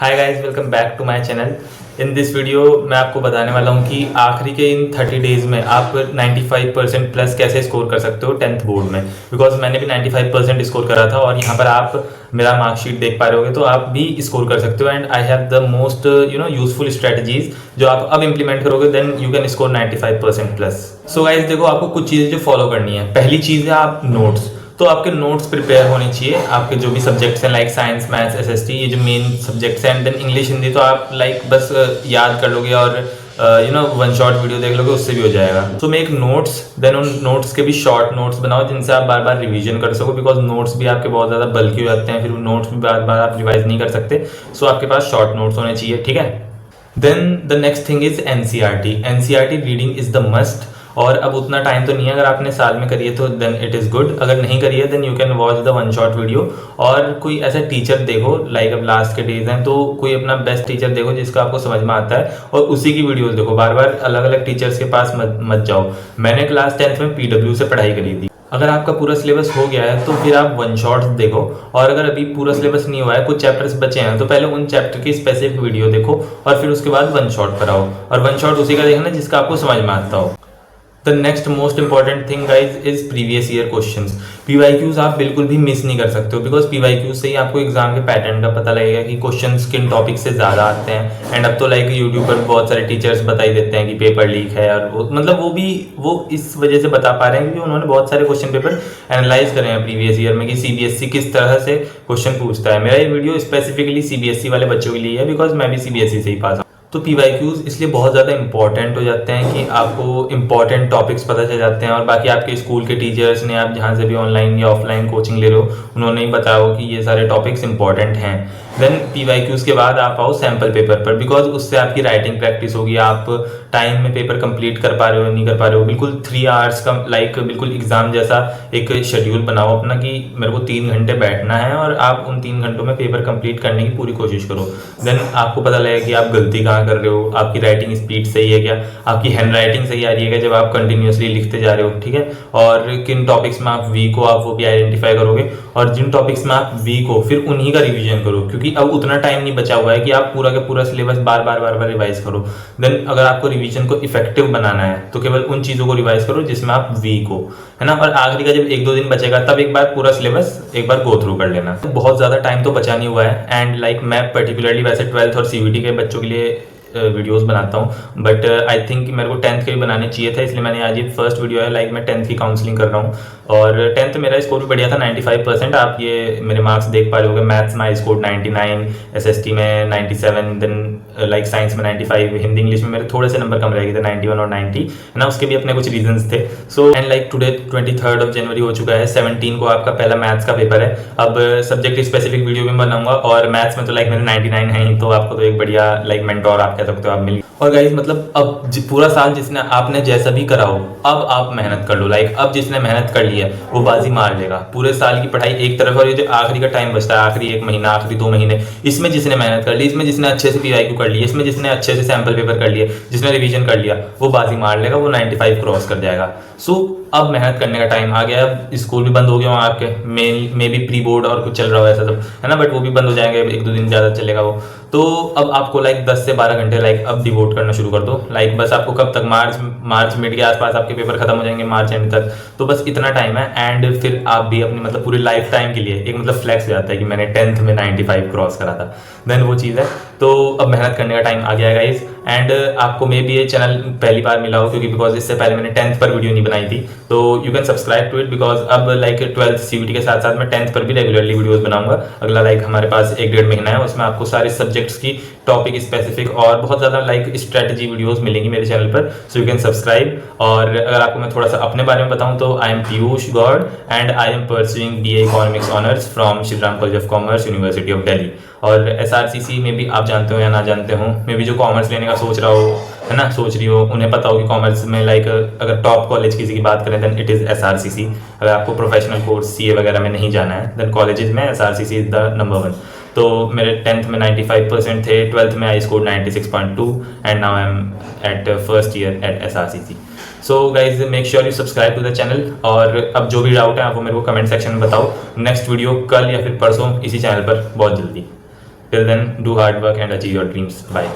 Hi guys, welcome back to my channel. In this video मैं आपको बताने वाला हूँ कि आखिरी के इन 30 डेज़ में आप 95% प्लस कैसे स्कोर कर सकते हो 10th बोर्ड में। बिकॉज मैंने भी 95% स्कोर करा था और यहाँ पर आप मेरा मार्कशीट देख पा रहे होगे, तो आप भी स्कोर कर सकते हो। And I have the most useful strategies जो आप अब इंप्लीमेंट करोगे, then you can score 95% plus. So guys देखो, आपको कुछ चीज़ें जो फॉलो करनी है। पहली चीज़ है आप नोट्स। तो आपके नोट्स प्रिपेयर होने चाहिए, आपके जो भी सब्जेक्ट्स हैं लाइक साइंस, मैथ्स, एसएसटी, ये जो मेन सब्जेक्ट्स हैं। एंड देन इंग्लिश, हिंदी तो आप लाइक बस याद कर लोगे और वन शॉट वीडियो देख लोगे, उससे भी हो जाएगा। तो मेक नोट्स, देन उन नोट्स के भी शॉर्ट नोट्स बनाओ जिनसे आप बार बार रिवीजन कर सको। बिकॉज नोट्स भी आपके बहुत ज़्यादा बल्कि हो जाते हैं, फिर नोट्स भी बार बार आप रिवाइज नहीं कर सकते। सो आपके पास शॉर्ट नोट्स होने चाहिए, ठीक है। Then the next thing is NCERT. NCERT reading is the must. और अब उतना टाइम तो नहीं है, अगर आपने साल में करी है तो देन इट इज़ गुड। अगर नहीं करी है then you can watch the one shot video. और कोई ऐसा टीचर देखो, लाइक अब लास्ट के डेज हैं तो कोई अपना बेस्ट टीचर देखो जिसका आपको समझ में आता है, और उसी की वीडियोस देखो। बार बार अलग अलग टीचर्स के पास मत जाओ। मैंने क्लास 10th में पीडब्ल्यू से पढ़ाई करी थी। अगर आपका पूरा सिलेबस हो गया है तो फिर आप वन शॉट्स देखो, और अगर अभी पूरा सिलेबस नहीं हुआ है, कुछ चैप्टर्स बचे हैं, तो पहले उन चैप्टर की स्पेसिफिक वीडियो देखो और फिर उसके बाद वन शॉट पर आओ। और वन शॉट उसी का देखना जिसका आपको समझ में आता हो। The next most important thing guys is previous year questions. PYQs आप बिल्कुल भी मिस नहीं कर सकते हो, बिकॉज पीवाईक्यूज से ही आपको एग्जाम के पैटर्न का पता लगेगा कि क्वेश्चंस किन टॉपिक से ज़्यादा आते हैं। एंड अब तो लाइक यूट्यूब पर बहुत सारे टीचर्स बता ही देते हैं कि पेपर लीक है, और वो इस वजह से बता पा रहे हैं क्योंकि उन्होंने बहुत सारे क्वेश्चन पेपर एनालाइज करे हैं प्रीवियस ईयर में कि सीबीएसई किस तरह से क्वेश्चन पूछता है। मेरा ये वीडियो स्पेसिफिकली सीबीएसई वाले बच्चों के लिए है, बिकॉज मैं भी सीबीएसई से ही पास। तो पीवाईक्यूज इसलिए बहुत ज़्यादा इंपॉर्टेंट हो जाते हैं कि आपको इंपॉर्टेंट टॉपिक्स पता चल जाते हैं, और बाकी आपके स्कूल के टीचर्स ने, आप जहाँ से भी ऑनलाइन या ऑफलाइन कोचिंग ले रहे हो, उन्होंने ही बताया हो कि ये सारे टॉपिक्स इंपॉर्टेंट हैं। देन पीवाईक्यूज के बाद आप आओ सैम्पल पेपर पर, बिकॉज उससे आपकी राइटिंग प्रैक्टिस होगी। आप टाइम में पेपर कंप्लीट कर पा रहे हो नहीं कर पा रहे हो। बिल्कुल 3 आवर्स का लाइक बिल्कुल एग्जाम जैसा एक शेड्यूल बनाओ अपना कि मेरे को 3 घंटे बैठना है, और आप उन 3 घंटों में पेपर कंप्लीट करने की पूरी कोशिश करो। देन आपको पता लगेगा कि आप गलती कहाँ कर रहे हो, आपकी राइटिंग स्पीड सही है क्या, आपकी हैंड राइटिंग सही आ रही है क्या जब आप कंटिन्यूसली लिखते जा रहे हो, ठीक है। और किन टॉपिक्स में आप वीक हो, आप वो भी आइडेंटिफाई करोगे, और जिन टॉपिक्स में आप वीक हो फिर उन्हीं का रिवीजन करो, क्योंकि अब उतना टाइम नहीं बचा हुआ है कि आप पूरा का पूरा सिलेबस बार बार रिवाइज करो। देन अगर आपको रिवीजन को इफेक्टिव बनाना है तो केवल उन चीज़ों को रिवाइज करो जिसमें आप वीक हो, है ना। और आखिरी का जब 1-2 दिन बचेगा तब एक बार पूरा सिलेबस एक बार गो थ्रू कर लेना। बहुत ज़्यादा टाइम तो बचा नहीं हुआ है। एंड लाइक मैं पर्टिकुलरली वैसे 12th और सीवीटी के बच्चों के लिए वीडियोस बनाता हूँ, बट आई थिंक मेरे को 10th के भी बनाने चाहिए था, इसलिए मैंने आज ये फर्स्ट वीडियो है। लाइक मैं 10th की काउंसलिंग कर रहा हूँ, और 10th मेरा स्कोर भी बढ़िया था 95%। आप ये मेरे मार्क्स देख पा रहे होगे। मैथ्स में आई स्कोर 99, एसएसटी में 97, देन लाइक साइंस में 95, हिंदी इंग्लिश में मेरे थोड़े से नंबर कम रह गए थे 91 और 90, है ना। उसके भी अपने कुछ रीजंस थे। सो एंड लाइक टुडे 23 जनवरी हो चुका है, 17 को आपका पहला मैथ्स का पेपर है। अब सब्जेक्ट स्पेसिफिक वीडियो भी बनाऊंगा, और मैथ्स में तो लाइक मेरे 99 है ही, तो आपको तो एक बढ़िया लाइक मेंटोर आप कह सकते हो, आप मिल। और गाइज मतलब अब पूरा साल जिसने आपने जैसा भी करा हो, अब आप मेहनत कर लो। लाइक अब जिसने मेहनत कर ली है वो बाजी मार लेगा। पूरे साल की पढ़ाई एक तरफ, और ये जो आखिरी का टाइम बचता है, आखिरी 1 महीना, आखिरी 2 महीने, इसमें जिसने मेहनत कर ली, इसमें जिसने अच्छे से पीवाईक्यू कर लिया, इसमें जिसने अच्छे से सैंपल पेपर कर लिए, जिसने रिवीजन कर लिया, वो बाजी मार लेगा, वो 95 क्रॉस कर जाएगा। सो अब मेहनत करने का टाइम आ गया है। अब स्कूल भी बंद हो गया वहाँ आपके, मे भी प्री बोर्ड और कुछ चल रहा हो ऐसा सब, है ना, बट वो भी बंद हो जाएंगे, 1-2 दिन ज़्यादा चलेगा वो। तो अब आपको लाइक 10 से 12 घंटे लाइक अब डिवोट करना शुरू कर दो। लाइक बस आपको कब तक, मार्च मिड के आसपास आपके पेपर खत्म हो जाएंगे, मार्च एंड तक, तो बस इतना टाइम है। एंड फिर आप भी अपनी मतलब पूरी लाइफ टाइम के लिए एक मतलब फ्लैक्स हो जाता है कि मैंने 10th में 95 क्रॉस करा था। देन वो चीज़ है। तो अब मेहनत करने का टाइम आ गया है गाइज। एंड आपको मे भी ये चैनल पहली बार मिला हो, क्योंकि बिकॉज इससे पहले मैंने 10th पर वीडियो नहीं बनाई थी, तो you can subscribe to it, because अब लाइक 12th सीवीटी के साथ साथ मैं 10th पर भी रेगुलरली वीडियोस बनाऊंगा। अगला लाइक हमारे पास 1-1.5 महीना है, उसमें आपको सारे सब्जेक्ट्स की टॉपिक स्पेसिफिक और बहुत ज़्यादा लाइक स्ट्रेटजी वीडियोस मिलेंगी मेरे चैनल पर। So you can subscribe. और अगर आपको मैं थोड़ा सा अपने बारे में बताऊं तो I am Piyush Gaur, and I am pursuing BA economics honours from Shriram college of commerce, university of Delhi. और SRCC में भी आप जानते हो या ना जानते हो, मे भी जो कॉमर्स लेने का सोच रहा हो, है ना, सोच रही हो, उन्हें पता हो कि कॉमर्स में लाइक अगर टॉप कॉलेज किसी की बात करें देन इट इज़ SRCC। अगर आपको प्रोफेशनल कोर्स CA वगैरह में नहीं जाना है देन कॉलेजेस में SRCC इज़ द नंबर 1। तो मेरे 10th में 95% थे, 12th में I score 96.2, and now I am at first year at SRCC। So guys make sure you subscribe to the channel, और अब जो भी डाउट है आप वो मेरे को कमेंट सेक्शन में बताओ। नेक्स्ट वीडियो कल या फिर परसों इसी चैनल पर बहुत जल्दी। Till then do hard work and achieve your dreams. Bye.